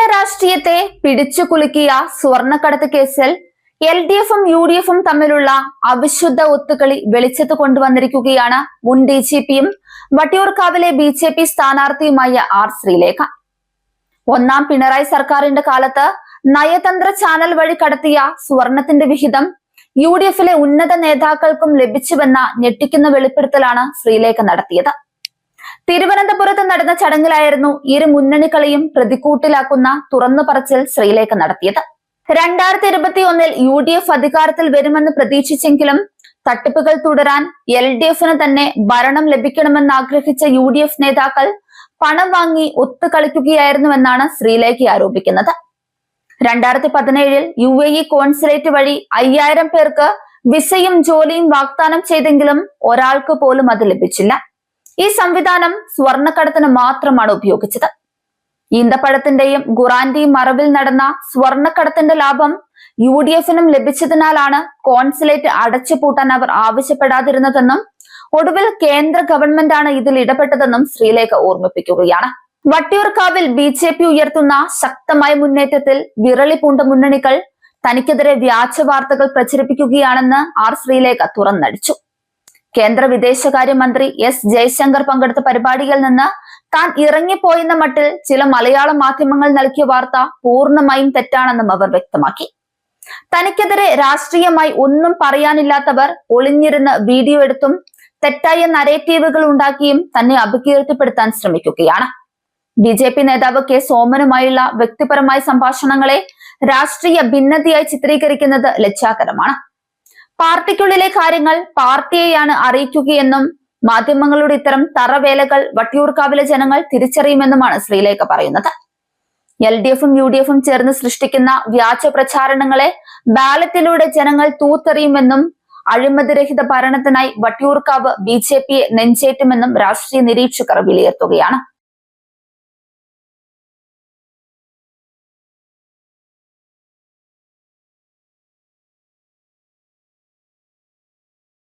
കേരള രാഷ്ട്രീയത്തെ പിടിച്ചു കുലുക്കിയ സ്വർണ്ണക്കടത്ത് കേസിൽ LDFും UDFും തമ്മിലുള്ള അവിശുദ്ധ ഒത്തുകളി വെളിച്ചത്ത് കൊണ്ടുവന്നിരിക്കുകയാണ് മുൻ DGPയും വട്ടിയൂർക്കാവിലെ BJP സ്ഥാനാർത്ഥിയുമായ R ശ്രീലേഖ. ഒന്നാം പിണറായി സർക്കാരിന്റെ കാലത്ത് നയതന്ത്ര ചാനൽ വഴി കടത്തിയ സ്വർണത്തിന്റെ വിഹിതം UDFിലെ ഉന്നത നേതാക്കൾക്കും ലഭിച്ചുവെന്ന ഞെട്ടിക്കുന്ന വെളിപ്പെടുത്തലാണ് ശ്രീലേഖ നടത്തിയത്. തിരുവനന്തപുരത്ത് നടന്ന ചടങ്ങിലായിരുന്നു ഇരു മുന്നണികളെയും പ്രതിക്കൂട്ടിലാക്കുന്ന തുറന്നു പറച്ചിൽ ശ്രീലേഖ നടത്തിയത്. 2021 UDF അധികാരത്തിൽ വരുമെന്ന് പ്രതീക്ഷിച്ചെങ്കിലും തട്ടിപ്പുകൾ തുടരാൻ LDFിന് തന്നെ ഭരണം ലഭിക്കണമെന്ന് ആഗ്രഹിച്ച UDF നേതാക്കൾ പണം വാങ്ങി ഒത്തുകളിക്കുകയായിരുന്നുവെന്നാണ് ശ്രീലേഖ ആരോപിക്കുന്നത്. 2017 UAE കോൺസുലേറ്റ് വഴി 5000 പേർക്ക് വിസയും ജോലിയും വാഗ്ദാനം ചെയ്തെങ്കിലും ഒരാൾക്ക് പോലും അത് ലഭിച്ചില്ല. ഈ സംവിധാനം സ്വർണ്ണക്കടത്തിന് മാത്രമാണ് ഉപയോഗിച്ചത്. ഈന്തപ്പഴത്തിന്റെയും ഖുറാന്റെയും മറവിൽ നടന്ന സ്വർണ്ണക്കടത്തിന്റെ ലാഭം UDFിനും ലഭിച്ചതിനാലാണ് കോൺസുലേറ്റ് അടച്ചുപൂട്ടാൻ അവർ ആവശ്യപ്പെടാതിരുന്നതെന്നും ഒടുവിൽ കേന്ദ്ര ഗവൺമെന്റാണ് ഇതിൽ ഇടപെട്ടതെന്നും ശ്രീലേഖ ഓർമ്മിപ്പിക്കുകയാണ്. വട്ടിയൂർക്കാവിൽ BJP ഉയർത്തുന്ന ശക്തമായ മുന്നേറ്റത്തിൽ വിറളി പൂണ്ട മുന്നണികൾ തനിക്കെതിരെ വ്യാജ വാർത്തകൾ പ്രചരിപ്പിക്കുകയാണെന്ന് R ശ്രീലേഖ തുറന്നടിച്ചു. കേന്ദ്ര വിദേശകാര്യമന്ത്രി S ജയശങ്കർ പങ്കെടുത്ത പരിപാടിയിൽ നിന്ന് താൻ ഇറങ്ങിപ്പോയെന്ന മട്ടിൽ ചില മലയാള മാധ്യമങ്ങൾ നൽകിയ വാർത്ത പൂർണ്ണമായും തെറ്റാണെന്നും അവർ വ്യക്തമാക്കി. തനിക്കെതിരെ രാഷ്ട്രീയമായി ഒന്നും പറയാനില്ലാത്തവർ ഒളിഞ്ഞിരുന്ന് വീഡിയോ എടുത്തും തെറ്റായ നരേറ്റീവുകൾ ഉണ്ടാക്കിയും തന്നെ അപകീർത്തിപ്പെടുത്താൻ ശ്രമിക്കുകയാണ്. BJP നേതാവ് K സോമനുമായുള്ള വ്യക്തിപരമായ സംഭാഷണങ്ങളെ രാഷ്ട്രീയ ഭിന്നതയായി ചിത്രീകരിക്കുന്നത് ലജ്ജാകരമാണ്. പാർട്ടിക്കുള്ളിലെ കാര്യങ്ങൾ പാർട്ടിയെയാണ് അറിയിക്കുകയെന്നും മാധ്യമങ്ങളുടെ ഇത്തരം തറവേലകൾ വട്ടിയൂർക്കാവിലെ ജനങ്ങൾ തിരിച്ചറിയുമെന്നുമാണ് ശ്രീലേഖ പറയുന്നത്. LDFും UDFും ചേർന്ന് സൃഷ്ടിക്കുന്ന വ്യാജ പ്രചാരണങ്ങളെ ബാലറ്റിലൂടെ ജനങ്ങൾ തൂത്തെറിയുമെന്നും അഴിമതിരഹിത ഭരണത്തിനായി വട്ടിയൂർക്കാവ് BJPയെ നെഞ്ചേറ്റുമെന്നും രാഷ്ട്രീയ നിരീക്ഷകർ വിലയിരുത്തുകയാണ്.